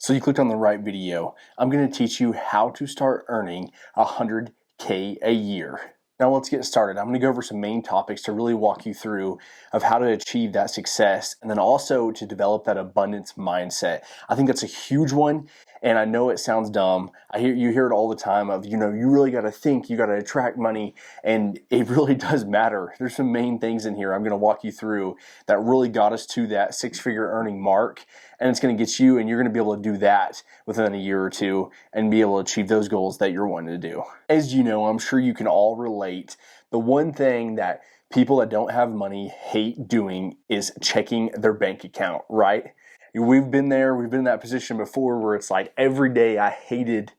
So you clicked on the right video. I'm going to teach you how to start earning $100K a year. Now let's get started. I'm going to go over some main topics to really walk you through of how to achieve that success and then also to develop that abundance mindset. I think that's a huge one. And I know it sounds dumb. You hear it all the time of, you really got to think, you got to attract money, and it really does matter. There's some main things in here I'm going to walk you through that really got us to that six-figure earning mark, and it's going to get you, and you're going to be able to do that within a year or two and be able to achieve those goals that you're wanting to do. As you know, I'm sure you can all relate. The one thing that people that don't have money hate doing is checking their bank account, right? We've been there, we've been in that position before where it's like every day I hated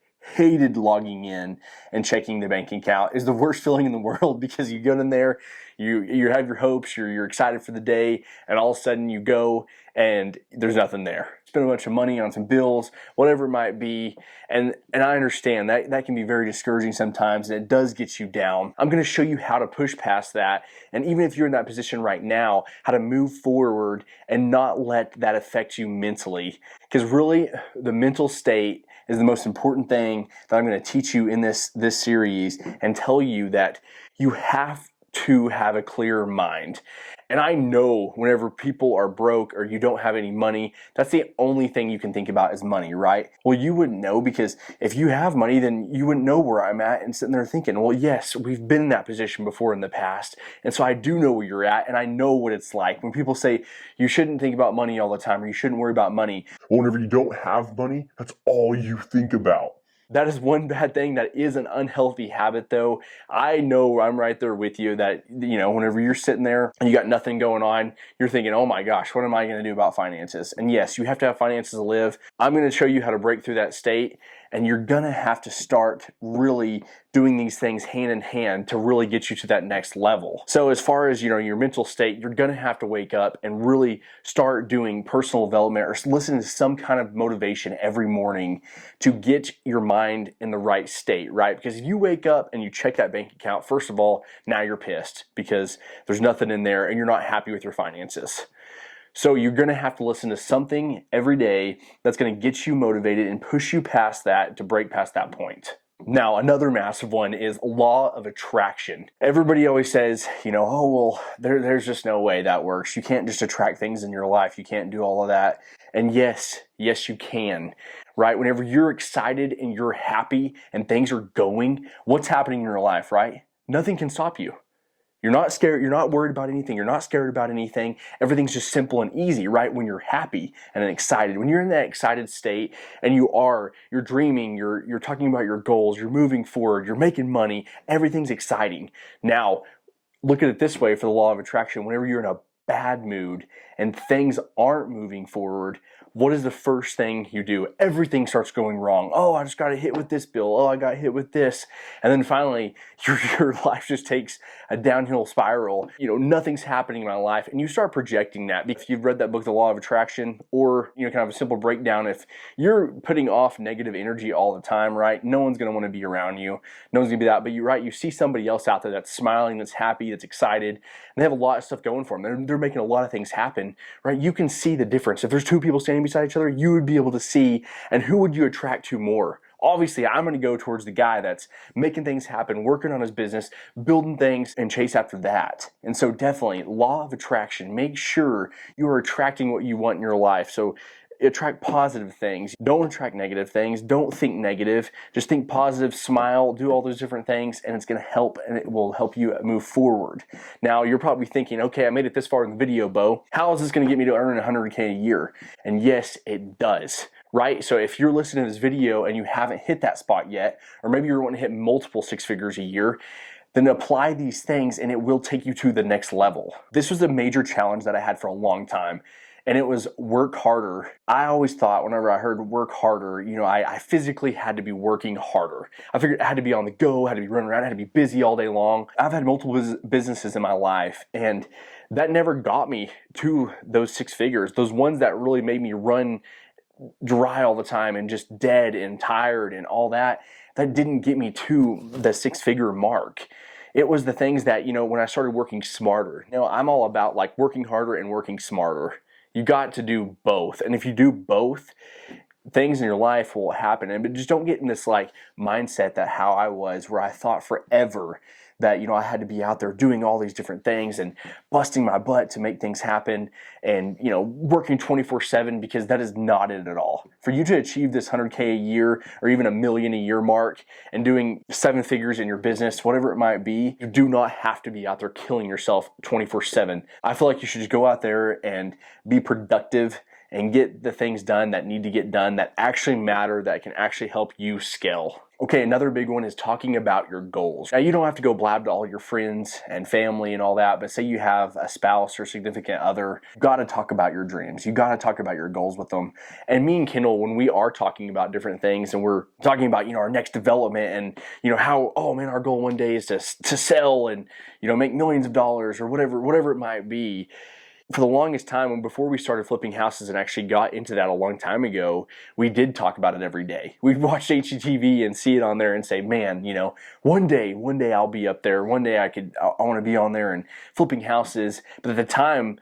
logging in and checking the bank account. Is the worst feeling in the world because you go in there, you have your hopes, you're excited for the day, and all of a sudden you go and there's nothing there. Spend a bunch of money on some bills, whatever it might be, and I understand that can be very discouraging sometimes, and it does get you down. I'm going to show you how to push past that, and even if you're in that position right now, how to move forward and not let that affect you mentally, because really the mental state is the most important thing that I'm going to teach you in this series, and tell you that you have to have a clear mind. And I know whenever people are broke or you don't have any money, that's the only thing you can think about is money, right? Well, you wouldn't know, because if you have money, then you wouldn't know where I'm at and sitting there thinking, well, yes, we've been in that position before in the past. And so I do know where you're at, and I know what it's like. When people say you shouldn't think about money all the time, or you shouldn't worry about money. Well, whenever you don't have money, that's all you think about. That is one bad thing. That is an unhealthy habit, though. I know I'm right there with you that, whenever you're sitting there and you got nothing going on, you're thinking, oh my gosh, what am I going to do about finances? And yes, you have to have finances to live. I'm going to show you how to break through that state, and you're going to have to start really doing these things hand in hand to really get you to that next level. So as far as, your mental state, you're going to have to wake up and really start doing personal development or listening to some kind of motivation every morning to get your mind in the right state, right? Because if you wake up and you check that bank account, first of all, now you're pissed because there's nothing in there and you're not happy with your finances. So you're going to have to listen to something every day that's going to get you motivated and push you past that to break past that point. Now, another massive one is law of attraction. Everybody always says, oh, well, there's just no way that works. You can't just attract things in your life. You can't do all of that. And yes, you can, right? Whenever you're excited and you're happy and things are going, what's happening in your life, right? Nothing can stop you. You're not scared. You're not worried about anything. You're not scared about anything. Everything's just simple and easy, right? When you're happy and excited, when you're in that excited state and you're dreaming, you're talking about your goals, you're moving forward, you're making money, everything's exciting. Now, look at it this way for the law of attraction. Whenever you're in a bad mood and things aren't moving forward, what is the first thing you do? Everything starts going wrong. Oh, I just got hit with this bill. Oh, I got hit with this. And then finally, your life just takes a downhill spiral. Nothing's happening in my life. And you start projecting that. If you've read that book, The Law of Attraction, or, kind of a simple breakdown, if you're putting off negative energy all the time, right, no one's going to want to be around you. No one's going to be that. But you see somebody else out there that's smiling, that's happy, that's excited, and they have a lot of stuff going for them. They're making a lot of things happen, right? You can see the difference. If there's two people standing beside each other, you would be able to see, and who would you attract to more? Obviously, I'm going to go towards the guy that's making things happen, working on his business, building things, and chase after that. And so definitely, law of attraction. Make sure you are attracting what you want in your life. So attract positive things. Don't attract negative things. Don't think negative. Just think positive, smile, do all those different things, and it's going to help, and it will help you move forward. Now, you're probably thinking, okay, I made it this far in the video, Bo. How is this going to get me to earn $100K a year? And yes, it does. Right? So if you're listening to this video and you haven't hit that spot yet, or maybe you're wanting to hit multiple six figures a year, then apply these things and it will take you to the next level. This was a major challenge that I had for a long time, and it was work harder. I always thought whenever I heard work harder, I physically had to be working harder. I figured I had to be on the go, had to be running around, had to be busy all day long. I've had multiple businesses in my life, and that never got me to those six figures. Those ones that really made me run dry all the time and just dead and tired and all that didn't get me to the six-figure mark. It was the things that, when I started working smarter. I'm all about like working harder and working smarter. You got to do both. And if you do both, things in your life will happen. But just don't get in this like mindset that how I was, where I thought forever that, I had to be out there doing all these different things and busting my butt to make things happen and, working 24/7, because that is not it at all. For you to achieve this 100K a year or even a million a year mark and doing 7 figures in your business, whatever it might be, you do not have to be out there killing yourself 24/7. I feel like you should just go out there and be productive and get the things done that need to get done, that actually matter, that can actually help you scale. Okay, another big one is talking about your goals. Now, you don't have to go blab to all your friends and family and all that, but say you have a spouse or significant other, you gotta talk about your dreams. You gotta talk about your goals with them. And me and Kendall, when we are talking about different things and we're talking about, our next development and, how, oh man, our goal one day is to sell and, make millions of dollars or whatever it might be. For the longest time, before we started flipping houses and actually got into that a long time ago, we did talk about it every day. We'd watch HGTV and see it on there and say, man, one day I'll be up there. One day I want to be on there and flipping houses. But at the time,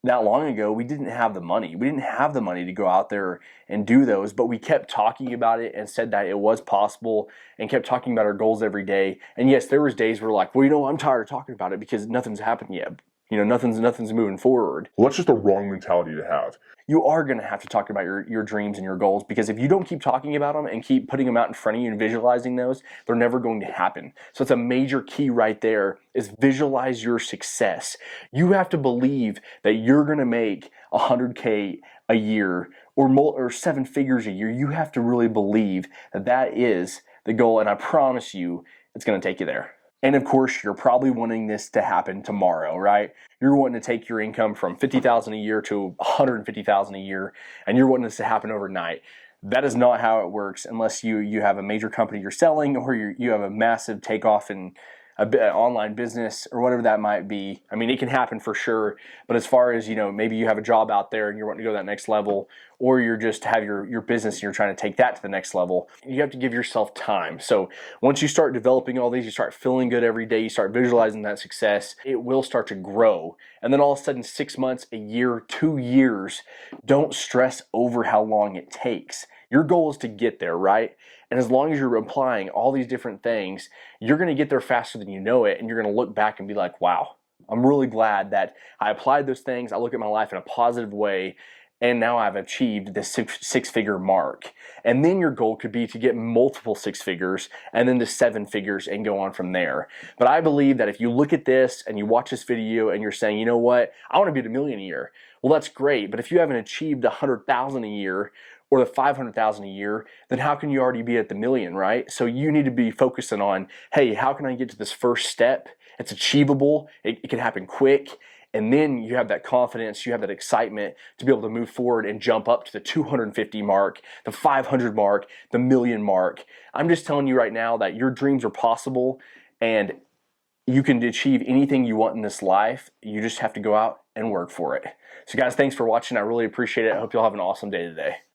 that long ago, we didn't have the money. We didn't have the money to go out there and do those, but we kept talking about it and said that it was possible and kept talking about our goals every day. And yes, there was days where we're like, well, I'm tired of talking about it because nothing's happened yet. Nothing's moving forward. Well, that's just a wrong mentality to have. You are going to have to talk about your dreams and your goals, because if you don't keep talking about them and keep putting them out in front of you and visualizing those, they're never going to happen. So it's a major key right there, is visualize your success. You have to believe that you're going to make 100K a year or 7 figures a year. You have to really believe that that is the goal, and I promise you it's going to take you there. And of course, you're probably wanting this to happen tomorrow, right? You're wanting to take your income from $50,000 a year to $150,000 a year, and you're wanting this to happen overnight. That is not how it works unless you have a major company you're selling, or you have a massive takeoff in an online business or whatever that might be. I mean, it can happen for sure, but as far as, maybe you have a job out there and you're wanting to go to that next level, or you're just have your business and you're trying to take that to the next level, you have to give yourself time. So once you start developing all these, you start feeling good every day, you start visualizing that success, it will start to grow. And then all of a sudden, 6 months, a year, 2 years, don't stress over how long it takes. Your goal is to get there, right? And as long as you're applying all these different things, you're going to get there faster than you know it. And you're going to look back and be like, wow, I'm really glad that I applied those things. I look at my life in a positive way, and now I've achieved this six-figure mark. And then your goal could be to get multiple 6 figures and then to 7 figures and go on from there. But I believe that if you look at this and you watch this video and you're saying, you know what, I want to be at $1 million a year. Well, that's great. But if you haven't achieved 100,000 a year or the 500,000 a year, then how can you already be at the million, right? So you need to be focusing on, hey, how can I get to this first step? It's achievable. It can happen quick. And then you have that confidence, you have that excitement to be able to move forward and jump up to the 250 mark, the 500 mark, the million mark. I'm just telling you right now that your dreams are possible and you can achieve anything you want in this life. You just have to go out and work for it. So guys, thanks for watching. I really appreciate it. I hope you'll have an awesome day today.